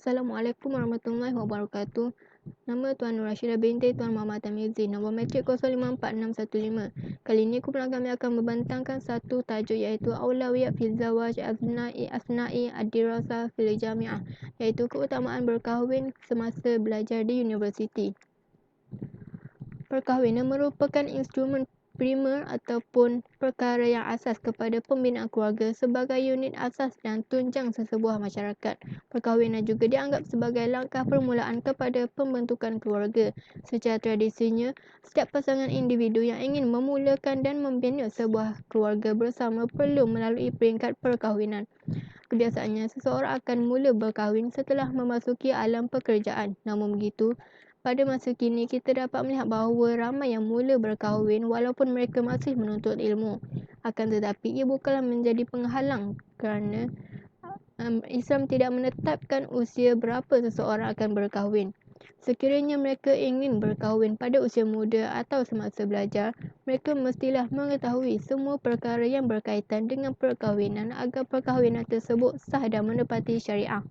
Assalamualaikum warahmatullahi wabarakatuh. Nama Tuan Nur Rashidah binti Tuan Muhammad Tamizi, nombor matrik 054615. Kali ini kumpulan kami akan membentangkan satu tajuk iaitu Aulawiyat fi Zawaj Asna'i Ad-Dirasah fil Jami'ah, iaitu keutamaan berkahwin semasa belajar di universiti. Perkahwinan merupakan instrumen primer ataupun perkara yang asas kepada pembinaan keluarga sebagai unit asas dan tunjang sesebuah masyarakat. Perkahwinan juga dianggap sebagai langkah permulaan kepada pembentukan keluarga. Secara tradisinya, setiap pasangan individu yang ingin memulakan dan membina sebuah keluarga bersama perlu melalui peringkat perkahwinan. Kebiasaannya, seseorang akan mula berkahwin setelah memasuki alam pekerjaan. Namun begitu, pada masa kini kita dapat melihat bahawa ramai yang mula berkahwin walaupun mereka masih menuntut ilmu. Akan tetapi, ia bukanlah menjadi penghalang kerana Islam tidak menetapkan usia berapa seseorang akan berkahwin. Sekiranya mereka ingin berkahwin pada usia muda atau semasa belajar, mereka mestilah mengetahui semua perkara yang berkaitan dengan perkahwinan agar perkahwinan tersebut sah dan menepati syariah.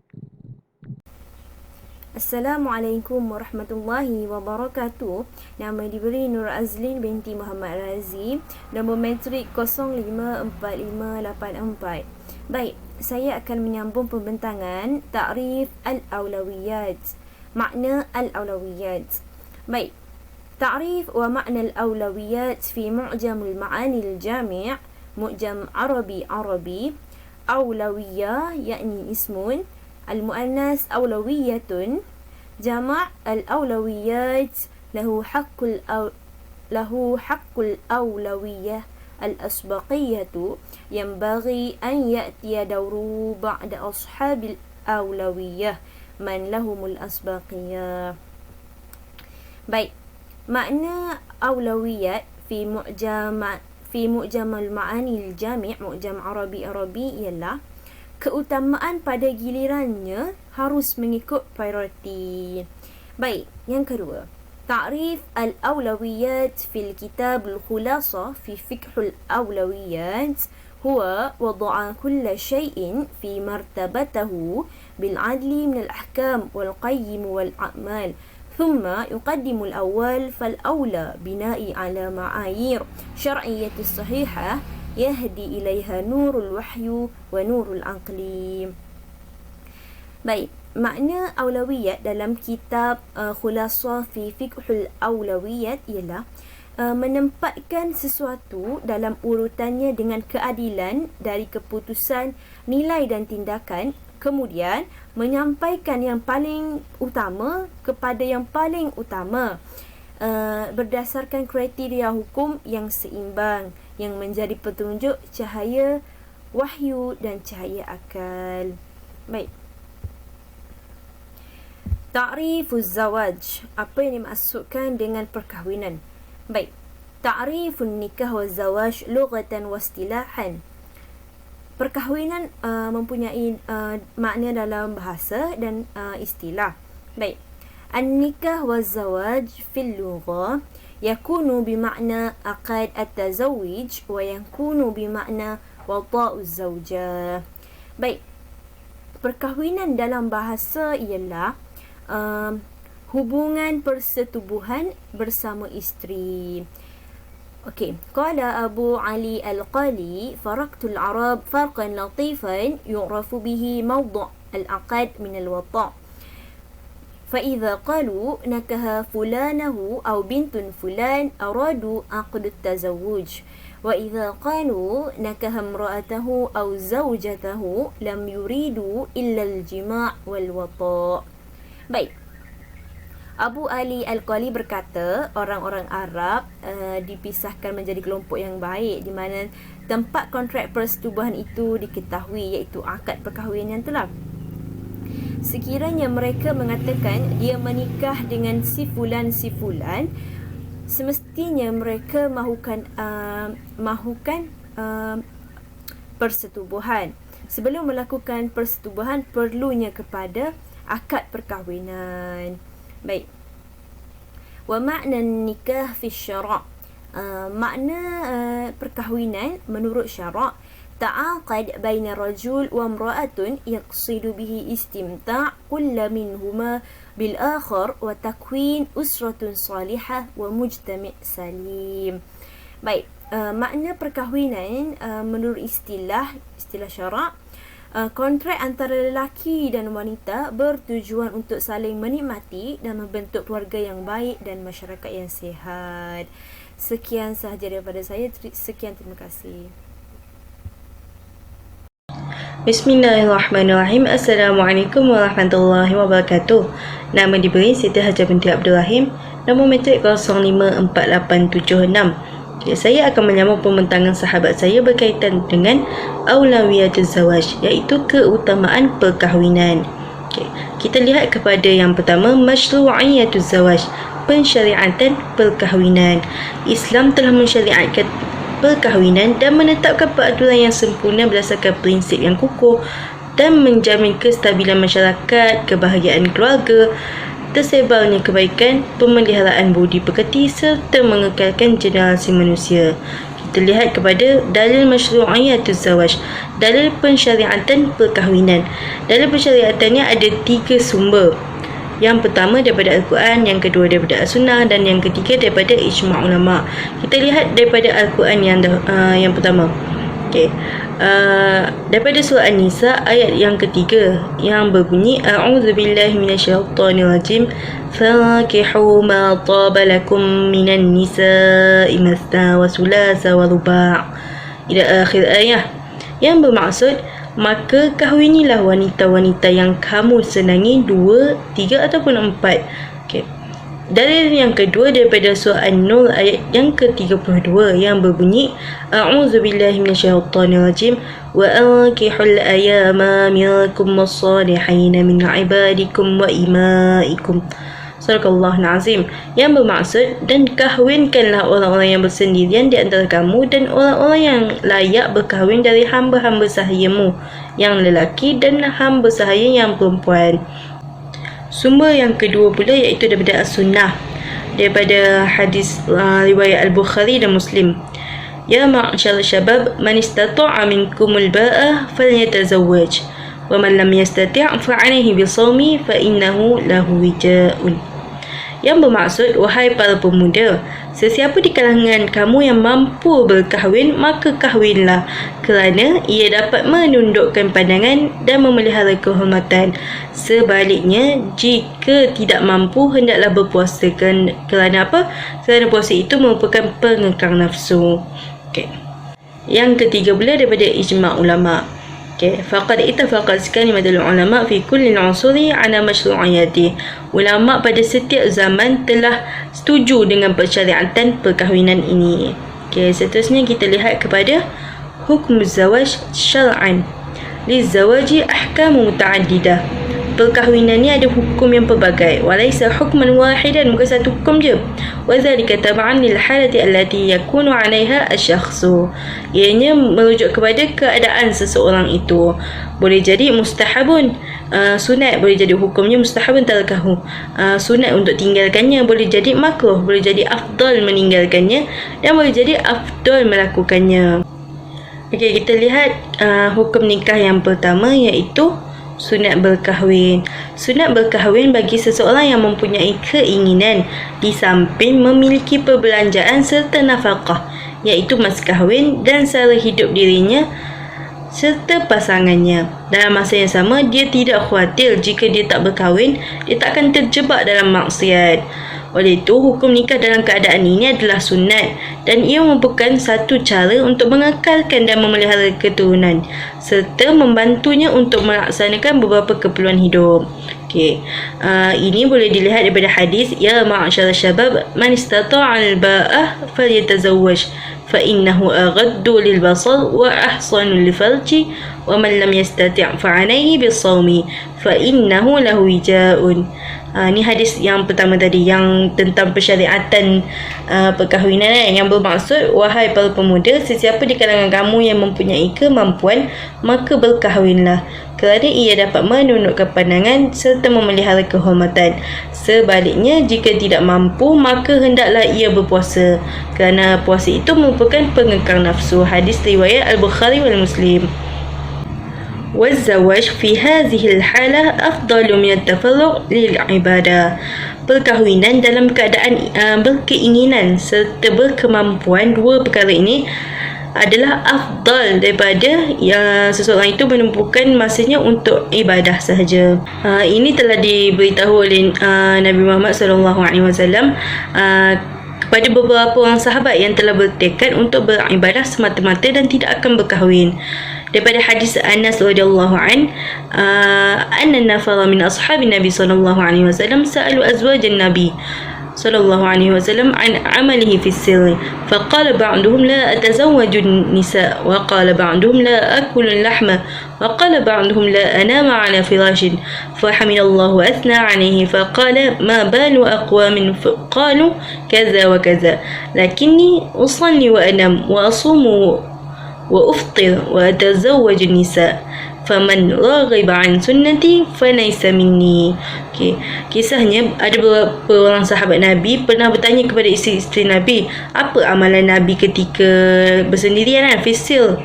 Assalamualaikum warahmatullahi wabarakatuh. Nama diberi Nur Azlin binti Muhammad Razi, nombor matrik 054584. Baik, saya akan menyambung pembentangan Ta'rif Al-Awlawiyat. Makna Al-Awlawiyat. Baik, Ta'rif wa makna Al-Awlawiyat fi Mu'jamul Ma'anil Jami' Mu'jam Arabi. Awlawiyah yakni ismun, المؤنث أولوية جمع الأولويات له حق الأولوية الأسبقية ينبغي أن يأتي دوره بعد أصحاب الأولوية من لهم الأسبقية. Baik, makna أولويات في معجم المعاني الجامع معجم عربي ialah keutamaan pada gilirannya harus mengikut prioriti. Baik, yang kedua, Ta'rif al-awlawiyat fil kitab al-khulasa fi fiqh al-awlawiyat huwa wada'a kulla shay'in fi martabatahu bil-adli min al-ahkam wal-qayyim wal-a'mal ثم يقدم الأول فالأولى بناء على معايير شرعية الصحيحة يهدي إليها نور الوحي ونور العقل. Baik, makna awlawiyat dalam kitab Khulasa fi Fiqhul Awlawiyat ialah menempatkan sesuatu dalam urutannya dengan keadilan dari keputusan, nilai dan tindakan, kemudian menyampaikan yang paling utama kepada yang paling utama berdasarkan kriteria hukum yang seimbang yang menjadi petunjuk cahaya wahyu dan cahaya akal. Baik. Ta'rifuz zawaj, apa yang dimaksudkan dengan perkahwinan? Baik. Ta'rifun nikah wa zawaj lughatan wa istilahan. Perkahwinan mempunyai makna dalam bahasa dan istilah. Baik. An-nikah wa zawaj fil lugha yakunu bima'na aqad at-tazawwuj wa yakunu bima'na wata'uz zawjah. Baik, perkahwinan dalam bahasa ialah hubungan persetubuhan bersama isteri. Okey, qala Abu Ali Al-Qali faraqtul Arab farqan latifan yu'rafu bihi mawdu' al-aqad min al-wata'. فإذا قالوا نكح فلانه أو بنت فلان أرادوا عقد التزوج وإذا قالوا نكح امرأته أو زوجته لم يريدوا إلا الجماع والوطاء. Baik, Abu Ali Al-Qali berkata orang-orang Arab dipisahkan menjadi kelompok yang baik di mana tempat kontrak persetubuhan itu diketahui iaitu akad perkahwinan itulah. Sekiranya mereka mengatakan dia menikah dengan si fulan, semestinya mereka mahukan persetubuhan. Sebelum melakukan persetubuhan perlunya kepada akad perkahwinan. Baik. Wa makna nikah fi syara'. Makna perkahwinan menurut syarak تعاقد بين رجل وامرأة يقصد به استمتاع كل منهما بالآخر وتكوين أسرة صالحة ومجتمع سليم. Baik, makna perkahwinan menurut istilah syarak, kontrak antara lelaki dan wanita bertujuan untuk saling menikmati dan membentuk keluarga yang baik dan masyarakat yang sihat. Sekian sahaja daripada saya. Sekian, terima kasih. Bismillahirrahmanirrahim. Assalamualaikum warahmatullahi wabarakatuh. Nama diberi Siti Hajar binti Abdul Rahim. Nombor matrik 054876. Okay, saya akan menyambung pembentangan sahabat saya berkaitan dengan aulawiyatuz zawaj, iaitu keutamaan perkahwinan. Okay, kita lihat kepada yang pertama, masyru'iyatuz zawaj, pensyariatan perkahwinan. Islam telah mensyariatkan perkahwinan dan menetapkan peraturan yang sempurna berdasarkan prinsip yang kukuh dan menjamin kestabilan masyarakat, kebahagiaan keluarga, tersebarnya kebaikan, pemeliharaan budi pekerti serta mengekalkan generasi manusia. Kita lihat kepada dalil masyru'iyatuz zawaj, dalil pensyariatan perkahwinan. Dalil pensyariatannya ada 3 sumber. Yang pertama daripada Al-Quran, yang kedua daripada As-Sunnah, dan yang ketiga daripada ijma' ulama'. Kita lihat daripada Al-Quran yang pertama. Okay. Daripada surah An-Nisa ayat yang ketiga yang berbunyi, a'udzubillahi minasyaitonirrajim, fankihu ma taba lakum minan nisa'i mathna wa thulatha wa ruba', ila akhir ayat, yang bermaksud maka kahwinilah wanita-wanita yang kamu senangi 2, 3 ataupun 4. Okay. Dalil yang kedua daripada surah An-Nur ayat yang ke-32 yang berbunyi, a'udzubillahi minasyaitonirrajim, wa ankihul ayama minkum was-salihin min ibadikum wa imaikum. Sadaqallahul azim, yang bermaksud, dan kahwinkanlah orang-orang yang bersendirian di antara kamu dan orang-orang yang layak berkahwin dari hamba-hamba sahayamu yang lelaki dan hamba sahaya yang perempuan. Sumber yang kedua pula iaitu daripada As-Sunnah, daripada hadis riwayat Al-Bukhari dan Muslim. Ya ma'syar syabab, man istata'a minkumul ba'ah falyatazawwaj, wa man lam yastati' fa 'alayhi bisawmi fa innahu lahu wija'un. Yang bermaksud, wahai para pemuda, sesiapa di kalangan kamu yang mampu berkahwin, maka kahwinlah, kerana ia dapat menundukkan pandangan dan memelihara kehormatan. Sebaliknya, jika tidak mampu, hendaklah berpuasa. Kerana apa? Kerana puasa itu merupakan pengekang nafsu. Okay. Yang ketiga pula daripada ijma' ulama'. Faqad ittafaqat kalimatul ulama fi kulli al-'usuri 'ala masyru'iyati. Ulama pada setiap zaman telah setuju dengan persyariatan perkahwinan ini. Seterusnya kita lihat kepada hukum zawaj syar'an. Lizawaji ahkamu muta'addidah. Perkahwinan ni ada hukum yang pelbagai. Walaysa hukman wahidan, bukan satu hukum je. Wa dhalika tab'an lil halati allati yakunu 'alayha asy-syakhsu. Ianya merujuk kepada keadaan seseorang itu. Boleh jadi mustahabun, sunat, boleh jadi hukumnya mustahabun tarkahu, sunat untuk tinggalkannya, boleh jadi makruh, boleh jadi afdal meninggalkannya, dan boleh jadi afdal melakukannya. Okey, kita lihat hukum nikah yang pertama iaitu sunat berkahwin. Sunat berkahwin bagi seseorang yang mempunyai keinginan di samping memiliki perbelanjaan serta nafkah, iaitu mas kahwin dan sara hidup dirinya serta pasangannya. Dalam masa yang sama, dia tidak khawatir jika dia tak berkahwin, dia tak akan terjebak dalam maksiat. Oleh itu, hukum nikah dalam keadaan ini adalah sunat dan ia merupakan satu cara untuk mengekalkan dan memelihara keturunan serta membantunya untuk melaksanakan beberapa keperluan hidup. Ini boleh dilihat daripada hadis, ya ma'syar syabab, man istata'al ba'ah falyatazawwaj fa innahu aghaddu lil basar wa ahsanu lil farji wa man lam yastati' fa 'alayhi bisawmi fa innahu lahu wija'un. Ni hadis yang pertama tadi yang tentang persyariatan perkahwinan, yang bermaksud, wahai para pemuda, sesiapa di kalangan kamu yang mempunyai kemampuan, maka berkahwinlah, kerana ia dapat menundukkan pandangan serta memelihara kehormatan. Sebaliknya, jika tidak mampu, maka hendaklah ia berpuasa, kerana puasa itu merupakan pengekang nafsu. Hadis riwayat Al-Bukhari wal Muslim. والزواج في هذه الحالة أفضل من التفرغ للعبادة. Perkahwinan dalam keadaan berkeinginan serta berkemampuan, dua perkara ini adalah afdal daripada seseorang itu menumpukan masanya untuk ibadah sahaja. Ini telah diberitahu oleh Nabi Muhammad SAW kepada beberapa orang sahabat yang telah bertekad untuk beribadah semata-mata dan tidak akan berkahwin. Daripada hadis Anas radhiyallahu an, anna nafara min ashabin Nabi sallallahu alaihi wasallam sa'alu azwajan Nabi sallallahu alaihi wasallam an amalihi fi sirr, faqala ba'duhum la atazawwaju an-nisa wa qala ba'duhum la akulu al-lahma wa qala ba'duhum la anama ala firashin, fahamidallahu wa athna alayhi faqala ma balu aqwamin qalu kaza wa kaza lakinni usalli wa anam wa asumu وأفطر وأتزوج النساء فمن رغب عن سنتي فليس مني. Kisahnya, ada beberapa orang sahabat Nabi pernah bertanya kepada isteri-isteri Nabi, apa amalan Nabi ketika bersendirian, fisil.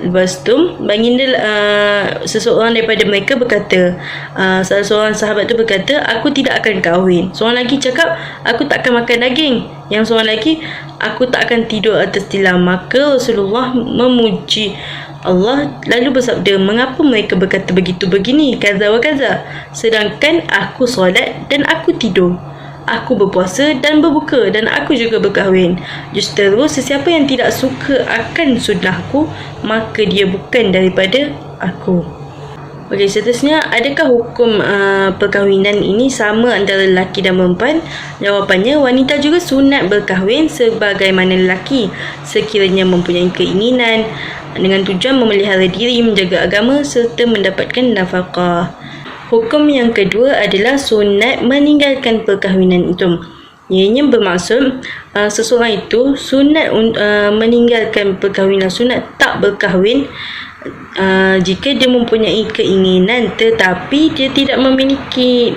Lepas tu baginda seseorang daripada mereka berkata, salah seorang sahabat tu berkata, aku tidak akan kahwin. Seorang lagi cakap, aku tak akan makan daging. Yang seorang lagi, aku tak akan tidur atas tilam. Maka Rasulullah memuji Allah lalu bersabda, mengapa mereka berkata begitu begini, kaza wa kaza, sedangkan aku solat dan aku tidur, aku berpuasa dan berbuka, dan aku juga berkahwin. Justeru sesiapa yang tidak suka akan sunnahku, maka dia bukan daripada aku. Okey, seterusnya, adakah hukum perkahwinan ini sama antara lelaki dan perempuan? Jawapannya, wanita juga sunat berkahwin sebagaimana lelaki sekiranya mempunyai keinginan dengan tujuan memelihara diri, menjaga agama serta mendapatkan nafkah. Hukum yang kedua adalah sunat meninggalkan perkahwinan itu. Ianya bermaksud seseorang itu sunat meninggalkan perkahwinan, sunat tak berkahwin jika dia mempunyai keinginan tetapi dia tidak memiliki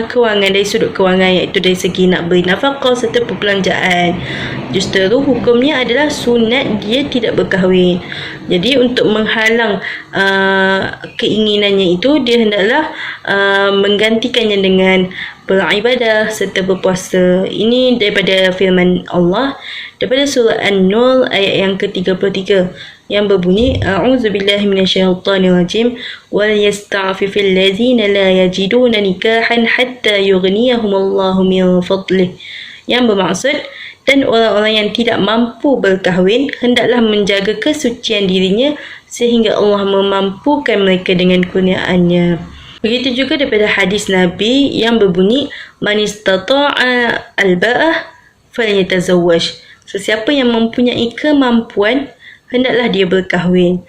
kewangan dari sudut kewangan, iaitu dari segi nak beri nafkah serta perbelanjaan. Justeru hukumnya adalah sunat dia tidak berkahwin. Jadi untuk menghalang keinginannya itu, dia hendaklah menggantikannya dengan beribadah serta berpuasa. Ini daripada firman Allah daripada surah An-Nur ayat yang ke-33 yang berbunyi, a'udzubillahi minasyaitonirrajim, wal yasta'fifil ladzina la yajiduna nikahan hatta yughniyahumullahu min fadlih. Yang bermaksud, dan orang-orang yang tidak mampu berkahwin hendaklah menjaga kesucian dirinya sehingga Allah memampukan mereka dengan kurniaannya. Begitu juga daripada hadis Nabi yang berbunyi, man istata'a al-ba'ah falyatazawwaj. Sesiapa yang mempunyai kemampuan hendaklah dia berkahwin.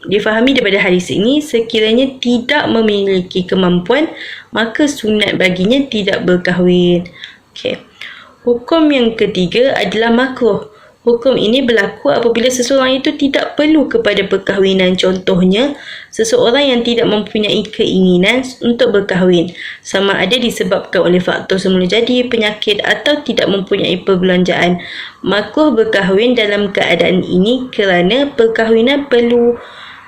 Difahami daripada hadis ini, sekiranya tidak memiliki kemampuan, maka sunat baginya tidak berkahwin. Hukum yang ketiga adalah makruh. Hukum ini berlaku apabila seseorang itu tidak perlu kepada perkahwinan. Contohnya, seseorang yang tidak mempunyai keinginan untuk berkahwin, sama ada disebabkan oleh faktor semula jadi, penyakit atau tidak mempunyai perbelanjaan. Makruh berkahwin dalam keadaan ini kerana perkahwinan perlu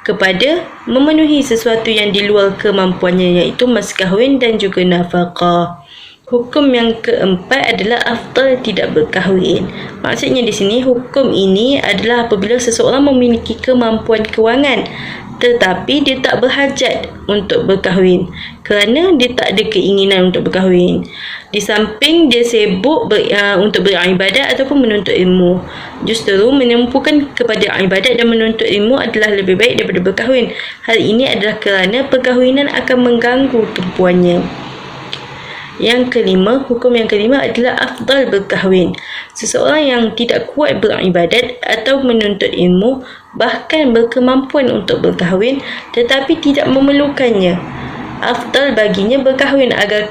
kepada memenuhi sesuatu yang di luar kemampuannya, iaitu mas kahwin dan juga nafkah. Hukum yang keempat adalah afdal tidak berkahwin. Maksudnya di sini, hukum ini adalah apabila seseorang memiliki kemampuan kewangan tetapi dia tak berhajat untuk berkahwin kerana dia tak ada keinginan untuk berkahwin. Di samping dia sibuk untuk beribadat ataupun menuntut ilmu. Justeru menumpukan kepada ibadat dan menuntut ilmu adalah lebih baik daripada berkahwin. Hal ini adalah kerana perkahwinan akan mengganggu tumpuannya. Yang kelima, hukum yang kelima adalah afdal berkahwin. Seseorang yang tidak kuat beribadat atau menuntut ilmu, bahkan berkemampuan untuk berkahwin tetapi tidak memerlukannya, afdal baginya berkahwin agar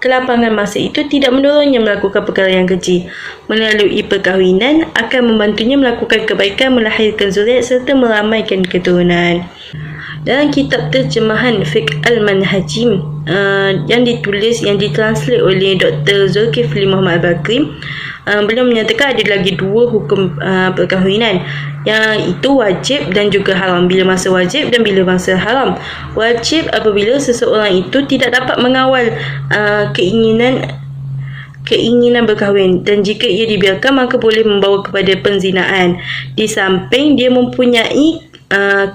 kelapangan masa itu tidak mendorongnya melakukan perkara yang keji. Melalui perkahwinan akan membantunya melakukan kebaikan, melahirkan zuriat serta meramaikan keturunan. Dalam kitab terjemahan Fiqh Al-Manhajim yang ditranslate oleh Dr. Zulkifli Muhammad Bakri, beliau menyatakan ada lagi dua hukum perkahwinan, yang itu wajib dan juga haram. Bila masa wajib dan bila masa haram. Wajib apabila seseorang itu tidak dapat mengawal keinginan berkahwin, dan jika ia dibiarkan maka boleh membawa kepada penzinaan, di samping dia mempunyai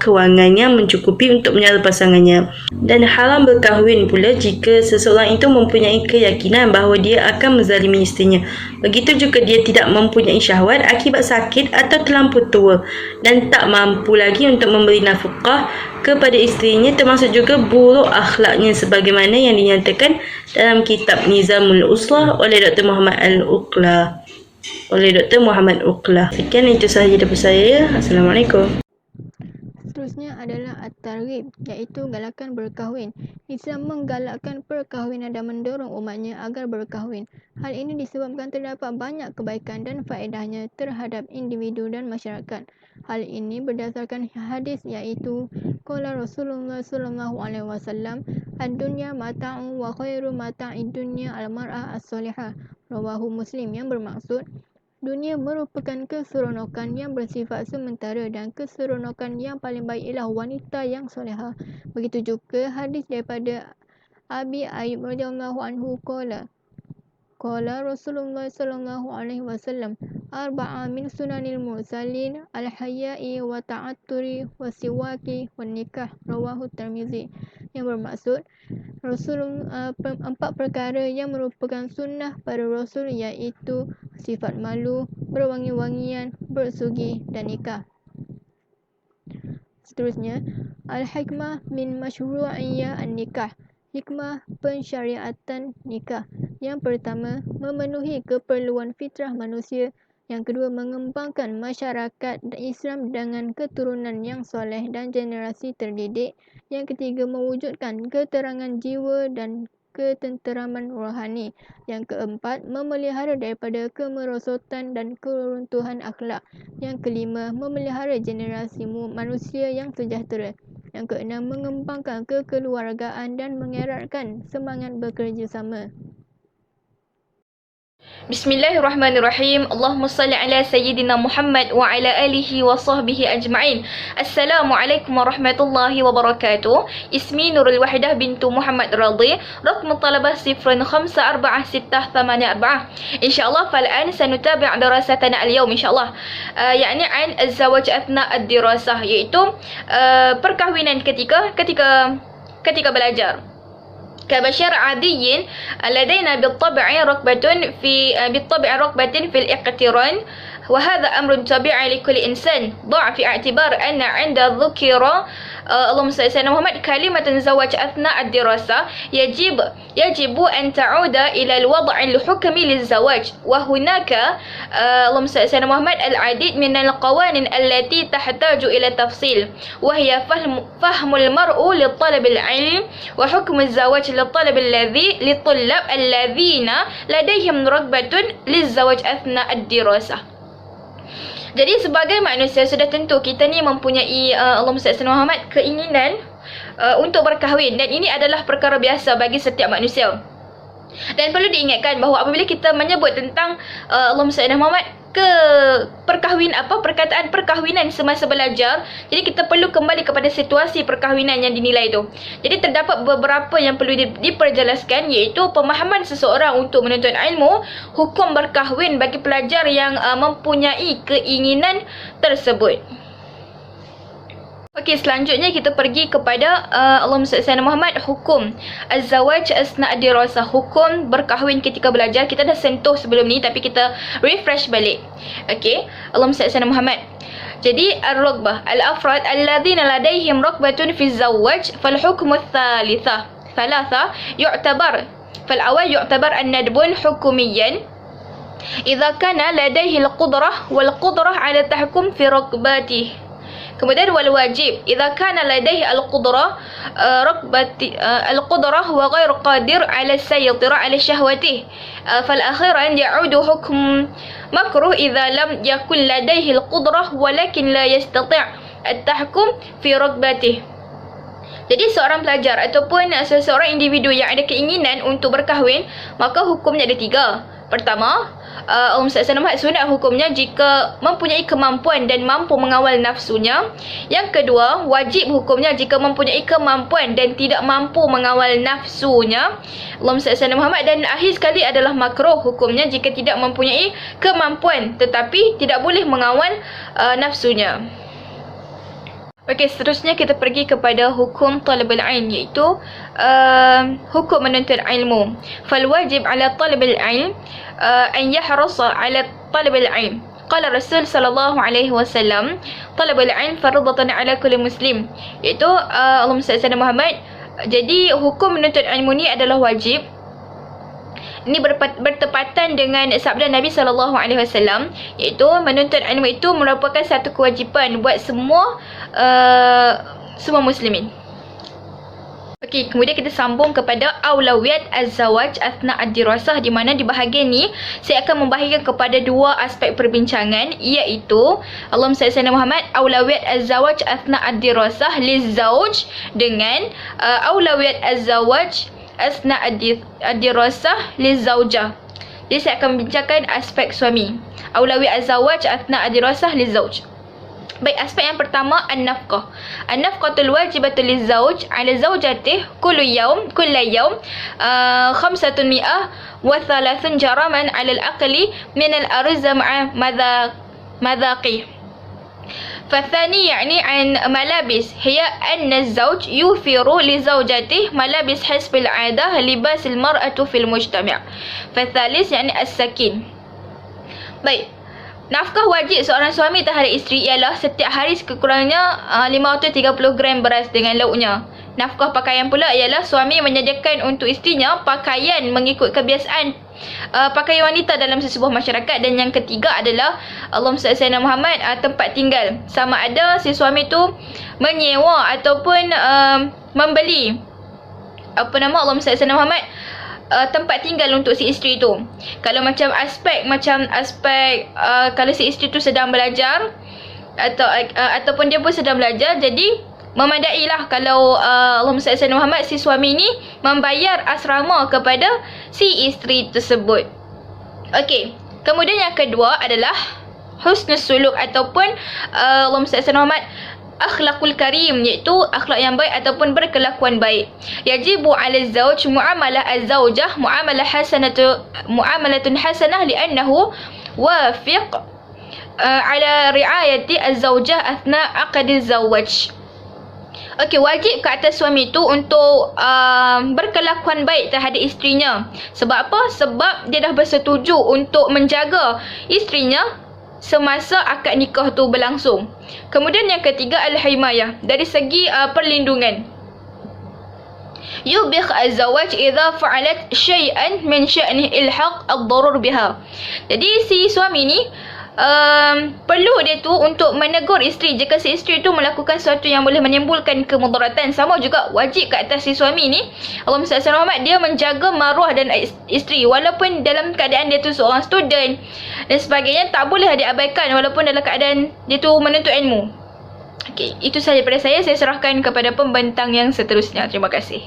kewangan yang mencukupi untuk menyara pasangannya. Dan haram berkahwin pula jika seseorang itu mempunyai keyakinan bahawa dia akan menzalimi isterinya. Begitu juga dia tidak mempunyai syahwat akibat sakit atau terlampau tua dan tak mampu lagi untuk memberi nafkah kepada isterinya, termasuk juga buruk akhlaknya sebagaimana yang dinyatakan dalam kitab Nizamul Uslah oleh Dr. Muhammad Uqlah. Sekian itu sahaja daripada saya. Assalamualaikum. Seterusnya adalah at-targhib, iaitu galakan berkahwin. Islam menggalakkan perkahwinan dan mendorong umatnya agar berkahwin. Hal ini disebabkan terdapat banyak kebaikan dan faedahnya terhadap individu dan masyarakat. Hal ini berdasarkan hadis, iaitu qala Rasulullah sallallahu alaihi wasallam, ad-dunya mata'un wa khairu mata'id dunya al-mar'ah as-salihah. Rawahu Muslim, yang bermaksud dunia merupakan keseronokan yang bersifat sementara dan keseronokan yang paling baik ialah wanita yang solehah. Begitu juga hadis daripada Abi Ayyub radhiyallahu anhu qala Rasulullah sallallahu alaihi wasallam, arba'a min sunanil mursalin al-haya'i wa ta'atturi wa siwaki wa nikah. Rawahu Tirmizi, yang bermaksud empat perkara yang merupakan sunnah para Rasul, iaitu sifat malu, berwangi-wangian, bersugi dan nikah. Seterusnya, al-hikmah min masyru'iyyah an-nikah, hikmah pensyariatan nikah. Yang pertama, memenuhi keperluan fitrah manusia. Yang kedua, mengembangkan masyarakat Islam dengan keturunan yang soleh dan generasi terdidik. Yang ketiga, mewujudkan keterangan jiwa dan ketenteraman rohani. Yang keempat, memelihara daripada kemerosotan dan keruntuhan akhlak. Yang kelima, memelihara generasi manusia yang sejahtera. Yang keenam, mengembangkan kekeluargaan dan mengeratkan semangat bekerjasama. Bismillahirrahmanirrahim. Allahumma salli ala Sayyidina Muhammad wa ala alihi wa sahbihi ajma'in. Assalamualaikum warahmatullahi wabarakatuh. Ismi Nurul Wahidah bintu Muhammad Radhi. Rakm talabah 054684. InsyaAllah fal'an sanutabi' dirasatana al-yawm insyaAllah. Yani an az-zawaj athna ad-dirasah, iaitu perkahwinan ketika belajar. كبشر عادي لدينا بالطبع رغبة في الاقتران، وهذا أمر طبيعي لكل إنسان. ضع في اعتبار أن عند ذكر اللهم صل على سيدنا محمد كلمة زواج أثناء الدراسة يجب أن تعود إلى الوضع الحكمي للزواج، وهناك اللهم صل على سيدنا محمد العديد من القوانين التي تحتاج إلى تفصيل، وهي فهم المرء لطلب العلم، وحكم الزواج للطلاب الذين لديهم رغبة للزواج أثناء الدراسة. Jadi sebagai manusia sudah tentu kita ni mempunyai Allahumma salli ala Muhammad keinginan untuk berkahwin, dan ini adalah perkara biasa bagi setiap manusia. Dan perlu diingatkan bahawa apabila kita menyebut tentang Allahumma salli ala Muhammad perkataan perkahwinan semasa belajar, jadi kita perlu kembali kepada situasi perkahwinan yang dinilai itu. Jadi terdapat beberapa yang perlu diperjelaskan, iaitu pemahaman seseorang untuk menuntut ilmu, hukum berkahwin bagi pelajar yang mempunyai keinginan tersebut. Okey, selanjutnya kita pergi kepada Allahumma salli ala Muhammad, hukum az-zawaj asna' dirasah, hukum berkahwin ketika belajar. Kita dah sentuh sebelum ni tapi kita refresh balik. Okey, Allahumma salli ala Muhammad. Jadi ar-raghbah al-afrad alladhina ladaihim raghbatun fi az-zawaj fal hukmu ats-tsalitsah yu'tabar fal-awwal yu'tabar an-nadbun hukumiyan idza kana ladaihi al-qudrah wal qudrah ala tahkum fi raghbatihi Kemudian wal wajib idza kana ladaihi al-qudrah al-qudrah wa ghairu qadir ala saytira ala syahwatih. Fal akhiran ya'udu hukm makruh idza lam yakun ladaihi al-qudrah walakin la yastati' at-tahkum fi raghbatih. Jadi seorang pelajar ataupun seseorang individu yang ada keinginan untuk berkahwin, maka hukumnya ada 3. Pertama, sunat hukumnya jika mempunyai kemampuan dan mampu mengawal nafsunya. Yang kedua, wajib hukumnya jika mempunyai kemampuan dan tidak mampu mengawal nafsunya. Muhammad. Dan akhir sekali adalah makruh hukumnya jika tidak mempunyai kemampuan tetapi tidak boleh mengawal nafsunya. Okey, seterusnya kita pergi kepada hukum talabul ilm, iaitu hukum menuntut ilmu. Fal wajib ala talabul ilm an yahrasa ala talabul ilm. Qala Rasul sallallahu alaihi wasallam, talabul ilm fardhatun ala kulli muslim. Iaitu Allahumma salli ala Muhammad. Jadi hukum menuntut ilmu ni adalah wajib. Ini bertepatan dengan sabda Nabi sallallahu alaihi wasallam, iaitu menuntut ilmu itu merupakan satu kewajipan buat semua muslimin. Okey, kemudian kita sambung kepada aulawiyat az-zawaj athna ad-dirasah, di mana di bahagian ni saya akan membahagikan kepada 2 aspek perbincangan, iaitu Allahumma salli ala Muhammad, aulawiyat az-zawaj athna ad-dirasah liz-zawj dengan aulawiyat az-zawaj asna ad-dirasah liz-zawjah. Jadi saya akan membincangkan aspek suami. Aulawiyat az-zawaj athna ad-dirasah liz-zawj. Baik, aspek yang pertama an-nafqah. An-nafqatul wajibatu liz-zawj 'ala zawjatihi kullu yawm 500 wa 3 jaraman 'ala al-aqli min al-arza ma'a madaqi. فالثاني يعني عن ملابس هي أن الزوج يوفر لزوجته ملابس حسب العادة لباس المرأة في المجتمع. فالثالث يعني السكين. Baik, nafkah wajib seorang suami terhadap isteri ialah setiap hari sekurang-kurangnya 530 gram beras dengan lauknya. Nafkah pakaian pula ialah suami menyediakan untuk isterinya pakaian mengikut kebiasaan pakaian wanita dalam sesebuah masyarakat. Dan yang ketiga adalah Allahumma salli ala Muhammad, tempat tinggal. Sama ada si suami tu menyewa ataupun membeli Allahumma salli ala Muhammad, tempat tinggal untuk si isteri tu. Kalau macam aspek kalau si isteri tu sedang belajar ataupun dia pun sedang belajar, jadi memadailah kalau Allahumma salli ala Muhammad, si suami ni membayar asrama kepada si isteri tersebut. Okey, kemudian yang kedua adalah husnul suluk ataupun Allahumma salli ala Muhammad, akhlakul karim, iaitu akhlak yang baik ataupun berkelakuan baik. Yajibu 'ala az-zawj muamalah az-zawjah muamalatun hasanah li'annahu wafiq 'ala ri'ayati az-zawjah athna 'aqdi az-zawaj. Okey, wajib ke atas suami itu untuk berkelakuan baik terhadap isterinya. Sebab apa? Sebab dia dah bersetuju untuk menjaga isterinya semasa akad nikah tu berlangsung. Kemudian yang ketiga al-himayah, dari segi perlindungan. Yubikh az-zawaj idza fa'alat syai'an min sya'ni ilhaq ad-darur biha. Jadi si suami ni perlu dia tu untuk menegur isteri jika si isteri tu melakukan sesuatu yang boleh menimbulkan kemudaratan. Sama juga wajib ke atas si suami ni, Allahumma salli ala Muhammad, dia menjaga maruah dan isteri walaupun dalam keadaan dia tu seorang student dan sebagainya, tak boleh diabaikan walaupun dalam keadaan dia tu menuntut ilmu. Okey, itu sahaja daripada saya serahkan kepada pembentang yang seterusnya. Terima kasih.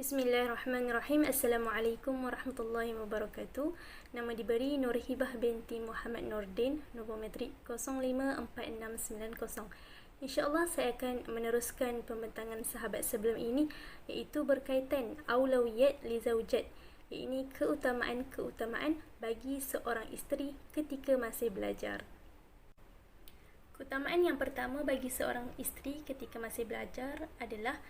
Bismillahirrahmanirrahim. Assalamualaikum warahmatullahi wabarakatuh. Nama diberi Nur Hibah binti Muhammad Nordin, nombor metrik 054690. InsyaAllah saya akan meneruskan pembentangan sahabat sebelum ini, iaitu berkaitan aulawiyat li zaujat, iaitu keutamaan bagi seorang isteri ketika masih belajar. Keutamaan yang pertama bagi seorang isteri ketika masih belajar adalah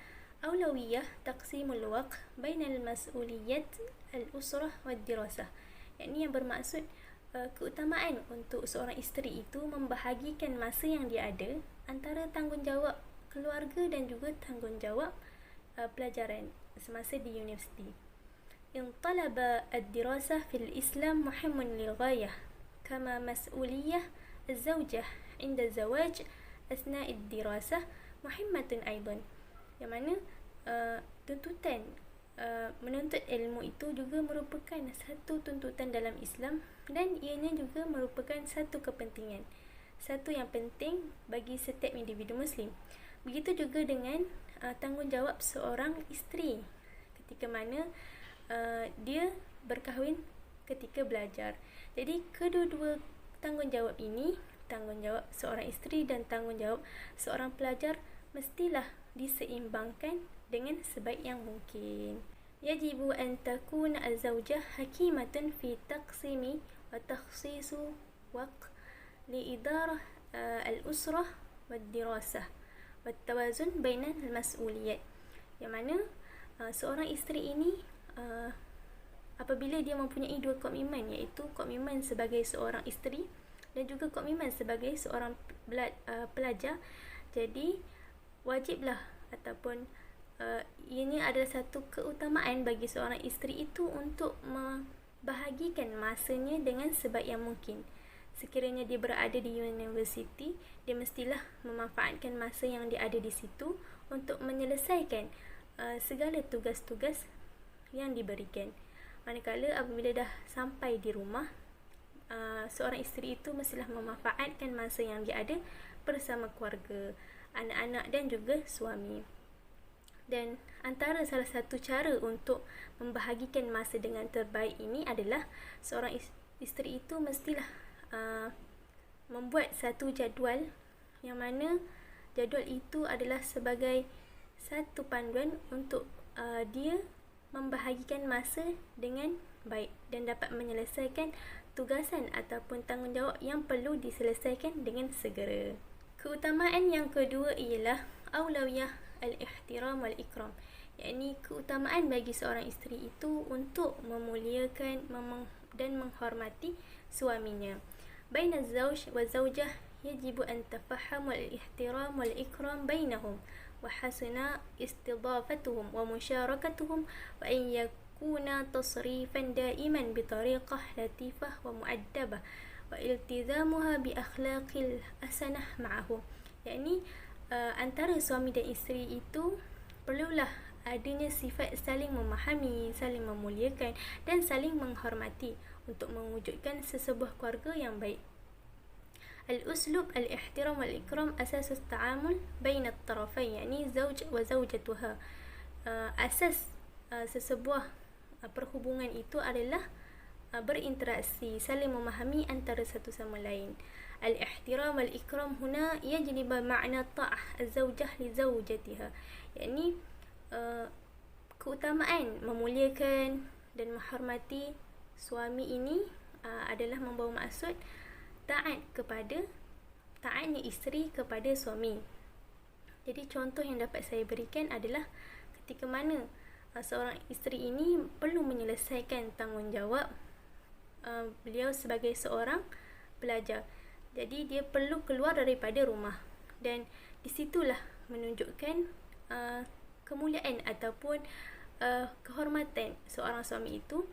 أولوية تقسيم الوقت بين المسؤوليات الأسرة والدراسة. Yang bermaksud keutamaan untuk seorang isteri itu membahagikan masa yang dia ada antara tanggungjawab keluarga dan juga tanggungjawab pelajaran semasa di universiti. إن طلب الدراسة في الإسلام مهم للغاية كما مسؤولية الزوجة عند الزواج أثناء الدراسة مهمة أيضا. Yang mana tuntutan menuntut ilmu itu juga merupakan satu tuntutan dalam Islam, dan ianya juga merupakan satu kepentingan, satu yang penting bagi setiap individu Muslim. Begitu juga dengan tanggungjawab seorang isteri ketika mana dia berkahwin ketika belajar. Jadi kedua-dua tanggungjawab ini, tanggungjawab seorang isteri dan tanggungjawab seorang pelajar, mestilah diseimbangkan dengan sebaik yang mungkin. Yajibu an takuna az-zawjah hakimatan fi taqsimi wa takhsis waqt liidarah al-usrah wad-dirasah wat-tawazun baina al-mas'uliyat. Yang mana seorang isteri ini apabila dia mempunyai dua komitmen, iaitu komitmen sebagai seorang isteri dan juga komitmen sebagai seorang pelajar, jadi wajiblah ataupun ianya adalah satu keutamaan bagi seorang isteri itu untuk membahagikan masanya dengan sebaik yang mungkin. Sekiranya dia berada di universiti, dia mestilah memanfaatkan masa yang dia ada di situ untuk menyelesaikan segala tugas-tugas yang diberikan. Manakala apabila dah sampai di rumah, seorang isteri itu mestilah memanfaatkan masa yang dia ada bersama keluarga, anak-anak dan juga suami. Dan antara salah satu cara untuk membahagikan masa dengan terbaik ini adalah seorang isteri itu mestilah membuat satu jadual, yang mana jadual itu adalah sebagai satu panduan untuk dia membahagikan masa dengan baik dan dapat menyelesaikan tugasan ataupun tanggungjawab yang perlu diselesaikan dengan segera. Keutamaan yang kedua ialah aulawiyah al-ihtiram wal-ikram, yakni keutamaan bagi seorang isteri itu untuk memuliakan dan menghormati suaminya. Baina az-zawj wa zawjah yajibu an tafahhamu al-ihtiram wal-ikram bainahum wa hasuna istidafatuhum wa musyarakatuhum wa an yakuna tasrifan daiman bi tariqah latifah wa mu'addabah wa iltizamuha bi akhlaqil hasanah ma'ahu. Yakni antara suami dan isteri itu perlulah adanya sifat saling memahami, saling memuliakan dan saling menghormati untuk mewujudkan sesebuah keluarga yang baik. Al-uslub al-ihtiram wal-ikram asas at-ta'amul bain at-tarafayn, yakni zawj wa zawjatuha. Asas sesebuah perhubungan itu adalah berinteraksi, saling memahami antara satu sama lain. Al-ihtiram wal-ikram huna yajlib ma'na ta'ah az-zawjah li zawjatiha, yakni keutamaan memuliakan dan menghormati suami ini adalah membawa maksud taatnya isteri kepada suami. Jadi contoh yang dapat saya berikan adalah ketika mana seorang isteri ini perlu menyelesaikan tanggungjawab beliau sebagai seorang pelajar. Jadi dia perlu keluar daripada rumah, dan di situlah menunjukkan kemuliaan ataupun kehormatan seorang suami itu.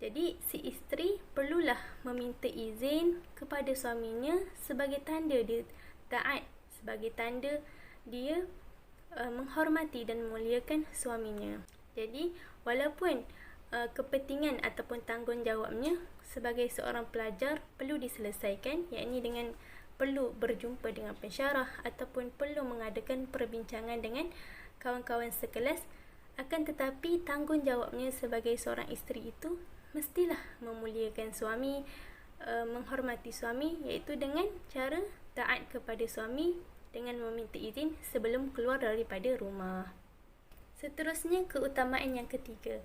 Jadi si isteri perlulah meminta izin kepada suaminya sebagai tanda dia taat, sebagai tanda dia menghormati dan memuliakan suaminya. Jadi walaupun kepentingan ataupun tanggungjawabnya sebagai seorang pelajar perlu diselesaikan, yakni dengan perlu berjumpa dengan pensyarah ataupun perlu mengadakan perbincangan dengan kawan-kawan sekelas, akan tetapi tanggungjawabnya sebagai seorang isteri itu mestilah memuliakan suami, menghormati suami, iaitu dengan cara taat kepada suami dengan meminta izin sebelum keluar daripada rumah. Seterusnya, keutamaan yang ketiga,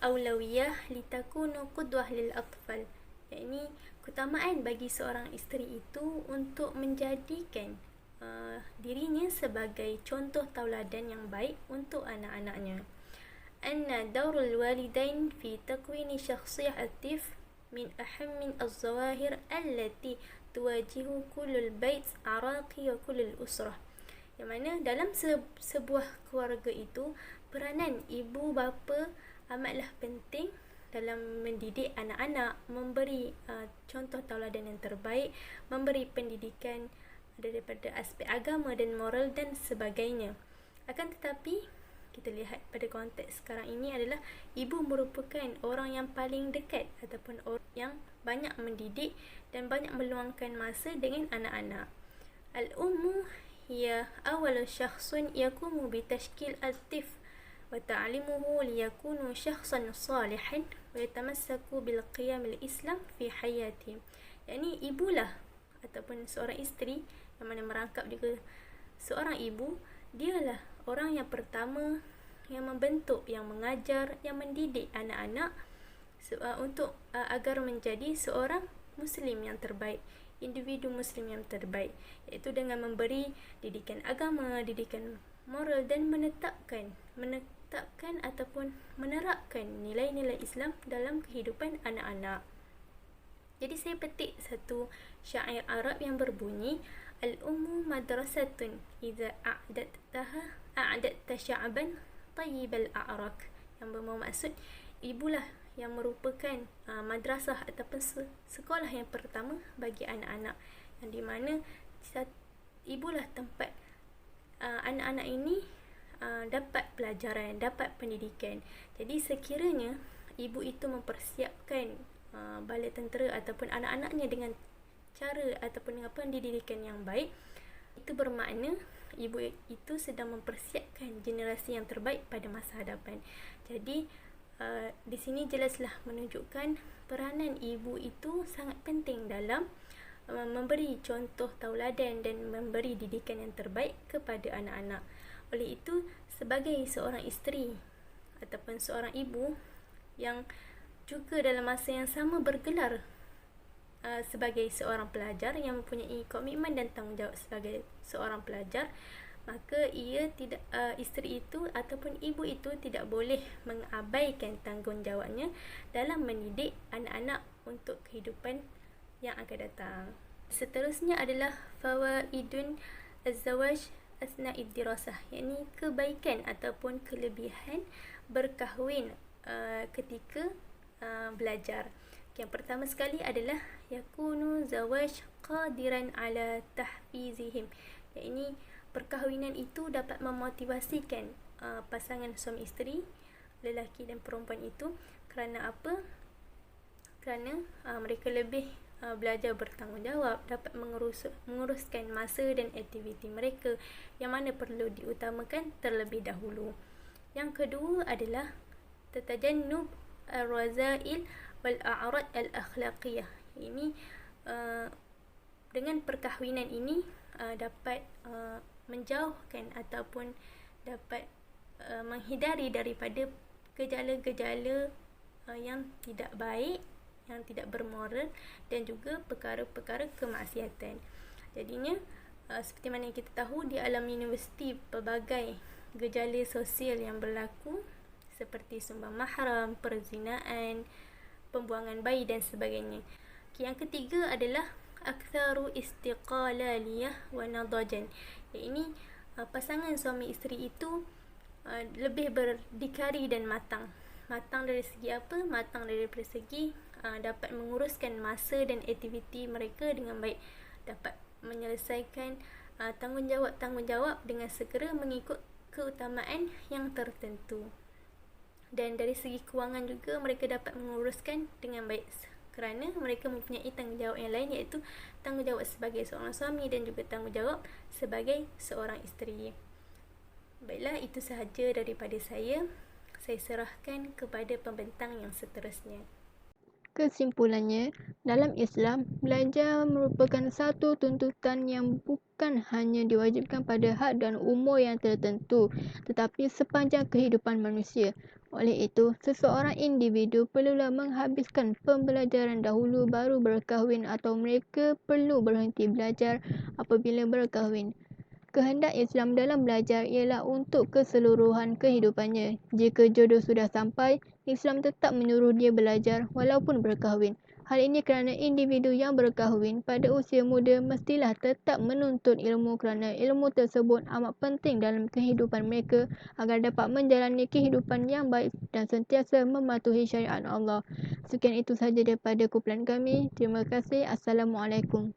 aulawiyah litakunu qudwah lil atfal, yakni keutamaan bagi seorang isteri itu untuk menjadikan dirinya sebagai contoh tauladan yang baik untuk anak-anaknya. Anna daurul walidain fi takwini syakhsiyah at-tifl min ahammin az-zawahir allati tuwajihu kullul bait araqi wa kullul usrah. Yang mana dalam sebuah keluarga itu, peranan ibu bapa amatlah penting dalam mendidik anak-anak, memberi contoh tauladan yang terbaik, memberi pendidikan ada daripada aspek agama dan moral dan sebagainya. Akan tetapi kita lihat pada konteks sekarang ini adalah ibu merupakan orang yang paling dekat ataupun orang yang banyak mendidik dan banyak meluangkan masa dengan anak-anak. Al-ummu hiya awal syakhsun yakumu bitashkil al-tifl wa ta'limuhu liyakunu syakhsan salihan wa yatamassaku bil qiyam al-islam fi hayati. Yani ibulah ataupun seorang isteri yang mana merangkap juga seorang ibu, dialah orang yang pertama yang membentuk, yang mengajar, yang mendidik anak-anak untuk agar menjadi seorang Muslim yang terbaik, individu Muslim yang terbaik, iaitu dengan memberi didikan agama, didikan moral dan menetapkan ataupun menerapkan nilai-nilai Islam dalam kehidupan anak-anak. Jadi saya petik satu syair Arab yang berbunyi, Al-ummu madrasatun idza a'dadta sya'ban tayyibal a'rak, yang bermaksud ibulah yang merupakan madrasah ataupun sekolah yang pertama bagi anak-anak, yang di mana ibulah tempat anak-anak ini dapat pelajaran, dapat pendidikan. Jadi sekiranya ibu itu mempersiapkan bala tentera ataupun anak-anaknya dengan cara ataupun dengan pendidikan yang baik, itu bermakna ibu itu sedang mempersiapkan generasi yang terbaik pada masa hadapan. Jadi di sini jelaslah menunjukkan peranan ibu itu sangat penting dalam memberi contoh tauladan dan memberi didikan yang terbaik kepada anak-anak. Oleh itu, sebagai seorang isteri ataupun seorang ibu yang juga dalam masa yang sama bergelar sebagai seorang pelajar yang mempunyai komitmen dan tanggungjawab sebagai seorang pelajar, maka isteri itu ataupun ibu itu tidak boleh mengabaikan tanggungjawabnya dalam mendidik anak-anak untuk kehidupan yang akan datang. Seterusnya adalah fawaidun az-zawaj asna'id dirasah, yakni kebaikan ataupun kelebihan berkahwin ketika belajar. Yang pertama sekali adalah yakunu zawaj qadiran ala tahfizihim, yakni perkahwinan itu dapat memotivasikan pasangan suami isteri, lelaki dan perempuan itu. Kerana apa? Kerana mereka lebih belajar bertanggungjawab, dapat menguruskan masa dan aktiviti mereka yang mana perlu diutamakan terlebih dahulu. Yang kedua adalah tatajannub ar-razail wal a'rad al-akhlaqiyah. Ini dengan perkahwinan ini dapat menjauhkan ataupun dapat menghindari daripada gejala-gejala yang tidak baik, yang tidak bermoral dan juga perkara-perkara kemaksiatan. Jadinya seperti mana yang kita tahu, di alam universiti pelbagai gejala sosial yang berlaku seperti sumbang mahram, perzinaan, pembuangan bayi dan sebagainya. Yang ketiga adalah aktsaru istiqalaliyah wa nadajan. Ini pasangan suami isteri itu lebih berdikari dan matang. Matang dari segi apa? Matang dari segi dapat menguruskan masa dan aktiviti mereka dengan baik, dapat menyelesaikan tanggungjawab dengan segera mengikut keutamaan yang tertentu. Dan dari segi kewangan juga mereka dapat menguruskan dengan baik kerana mereka mempunyai tanggungjawab yang lain, iaitu tanggungjawab sebagai seorang suami dan juga tanggungjawab sebagai seorang isteri. Baiklah, itu sahaja daripada saya. Saya serahkan kepada pembentang yang seterusnya. Kesimpulannya, dalam Islam, belajar merupakan satu tuntutan yang bukan hanya diwajibkan pada had dan umur yang tertentu, tetapi sepanjang kehidupan manusia. Oleh itu, seseorang individu perlulah menghabiskan pembelajaran dahulu baru berkahwin, atau mereka perlu berhenti belajar apabila berkahwin. Kehendak Islam dalam belajar ialah untuk keseluruhan kehidupannya. Jika jodoh sudah sampai, Islam tetap menyuruh dia belajar walaupun berkahwin. Hal ini kerana individu yang berkahwin pada usia muda mestilah tetap menuntut ilmu kerana ilmu tersebut amat penting dalam kehidupan mereka agar dapat menjalani kehidupan yang baik dan sentiasa mematuhi syariat Allah. Sekian itu sahaja daripada kumpulan kami. Terima kasih. Assalamualaikum.